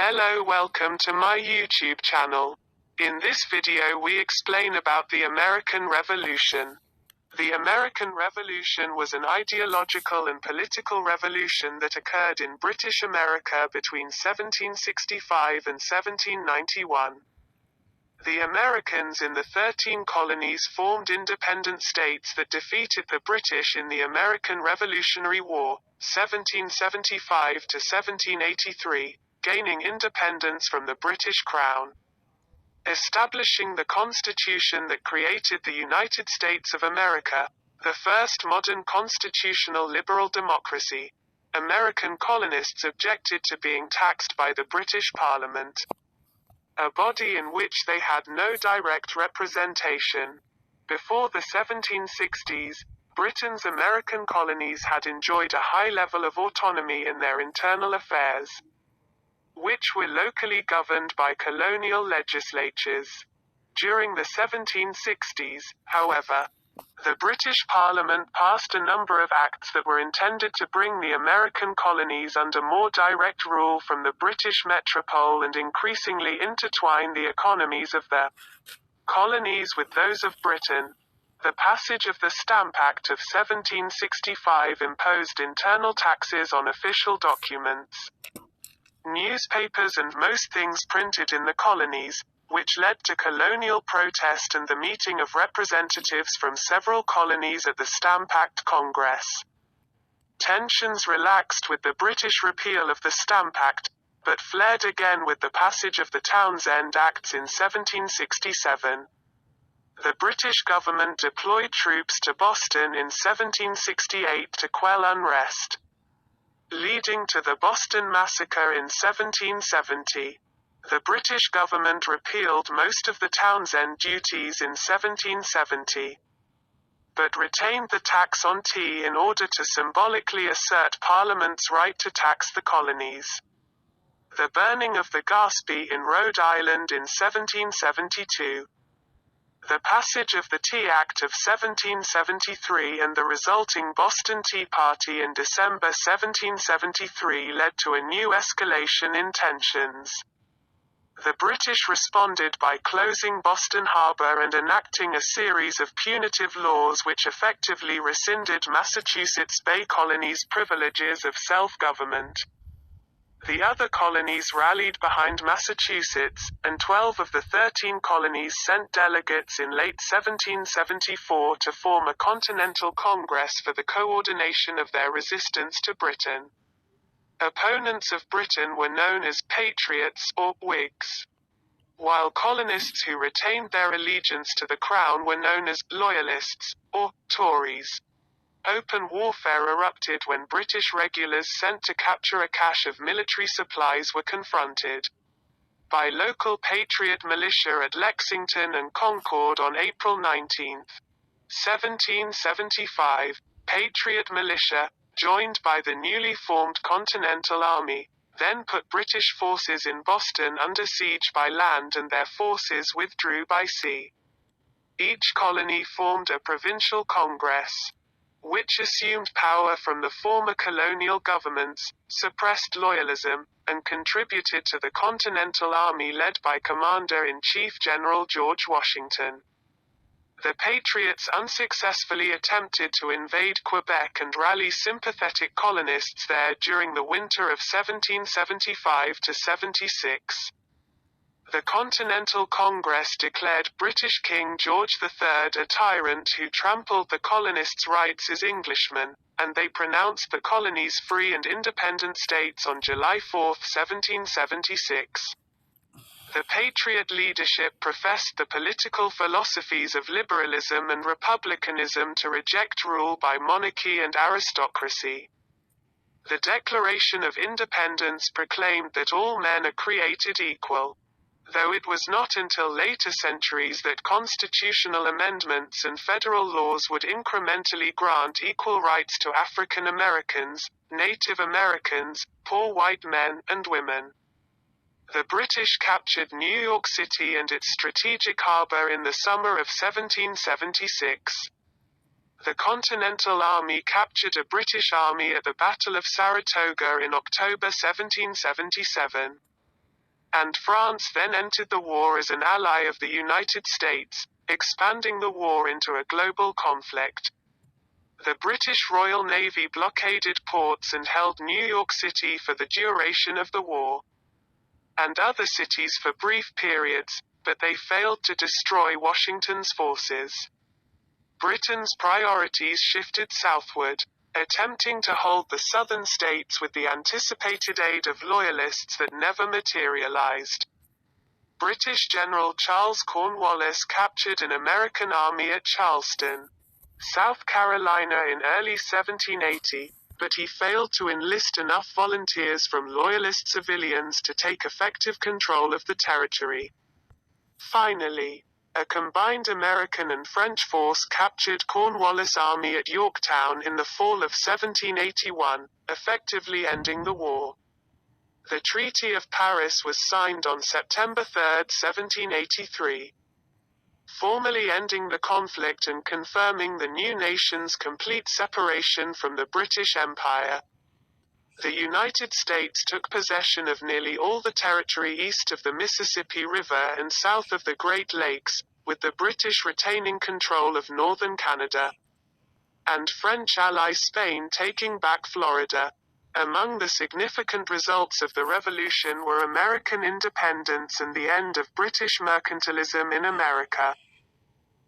Hello, welcome to my YouTube channel. In this video we explain about the American Revolution. The American Revolution was an ideological and political revolution that occurred in British America between 1765 and 1791. The Americans in the 13 colonies formed independent states that defeated the British in the American Revolutionary War, 1775 to 1783, gaining independence from the British Crown. Establishing the Constitution that created the United States of America, the first modern constitutional liberal democracy, American colonists objected to being taxed by the British Parliament, a body in which they had no direct representation. Before the 1760s, Britain's American colonies had enjoyed a high level of autonomy in their internal affairs, which were locally governed by colonial legislatures. During the 1760s, however, the British Parliament passed a number of acts that were intended to bring the American colonies under more direct rule from the British metropole and increasingly intertwine the economies of the colonies with those of Britain. The passage of the Stamp Act of 1765 imposed internal taxes on official documents, newspapers and most things printed in the colonies, which led to colonial protest and the meeting of representatives from several colonies at the Stamp Act Congress. Tensions relaxed with the British repeal of the Stamp Act, but flared again with the passage of the Townshend Acts in 1767. The British government deployed troops to Boston in 1768 to quell unrest, leading to the Boston Massacre in 1770. The British government repealed most of the Townshend duties in 1770, but retained the tax on tea in order to symbolically assert Parliament's right to tax the colonies. The burning of the Gaspee in Rhode Island in 1772. The passage of the Tea Act of 1773 and the resulting Boston Tea Party in December 1773 led to a new escalation in tensions. The British responded by closing Boston Harbor and enacting a series of punitive laws which effectively rescinded Massachusetts Bay Colony's privileges of self-government. The other colonies rallied behind Massachusetts, and 12 of the 13 colonies sent delegates in late 1774 to form a Continental Congress for the coordination of their resistance to Britain. Opponents of Britain were known as Patriots or Whigs, while colonists who retained their allegiance to the Crown were known as Loyalists or Tories. Open warfare erupted when British regulars sent to capture a cache of military supplies were confronted by local Patriot militia at Lexington and Concord on April 19, 1775. Patriot militia, joined by the newly formed Continental Army, then put British forces in Boston under siege by land and their forces withdrew by sea. Each colony formed a provincial congress, which assumed power from the former colonial governments, suppressed loyalism, and contributed to the Continental Army led by Commander-in-Chief General George Washington. The Patriots unsuccessfully attempted to invade Quebec and rally sympathetic colonists there during the winter of 1775 to 76. The Continental Congress declared British King George III a tyrant who trampled the colonists' rights as Englishmen, and they pronounced the colonies free and independent states on July 4, 1776. The Patriot leadership professed the political philosophies of liberalism and republicanism to reject rule by monarchy and aristocracy. The Declaration of Independence proclaimed that all men are created equal, though it was not until later centuries that constitutional amendments and federal laws would incrementally grant equal rights to African Americans, Native Americans, poor white men, and women. The British captured New York City and its strategic harbor in the summer of 1776. The Continental Army captured a British army at the Battle of Saratoga in October 1777. and France then entered the war as an ally of the United States, expanding the war into a global conflict. The British Royal Navy blockaded ports and held New York City for the duration of the war, and other cities for brief periods, but they failed to destroy Washington's forces. Britain's priorities shifted southward, attempting to hold the southern states with the anticipated aid of loyalists that never materialized. British General Charles Cornwallis captured an American army at Charleston, South Carolina in early 1780, but he failed to enlist enough volunteers from loyalist civilians to take effective control of the territory. Finally, a combined American and French force captured Cornwallis' army at Yorktown in the fall of 1781, effectively ending the war. The Treaty of Paris was signed on September 3, 1783. Formally ending the conflict and confirming the new nation's complete separation from the British Empire. The United States took possession of nearly all the territory east of the Mississippi River and south of the Great Lakes, with the British retaining control of northern Canada, and French ally Spain taking back Florida. Among the significant results of the Revolution were American independence and the end of British mercantilism in America,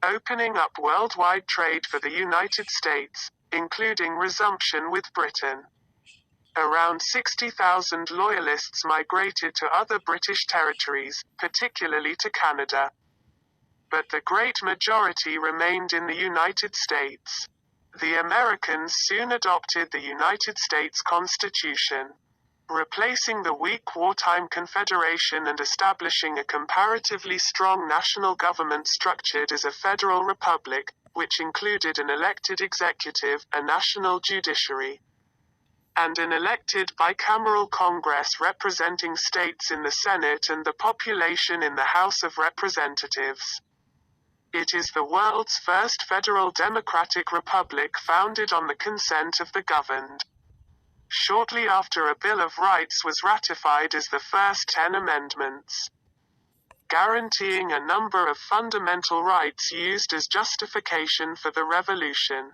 opening up worldwide trade for the United States, including resumption with Britain. Around 60,000 Loyalists migrated to other British territories, particularly to Canada. But the great majority remained in the United States. The Americans soon adopted the United States Constitution, replacing the weak wartime Confederation and establishing a comparatively strong national government structured as a federal republic, which included an elected executive, a national judiciary, and an elected bicameral Congress representing states in the Senate and the population in the House of Representatives. It is the world's first federal democratic republic founded on the consent of the governed. Shortly after a Bill of Rights was ratified as the first 10 amendments, guaranteeing a number of fundamental rights used as justification for the revolution.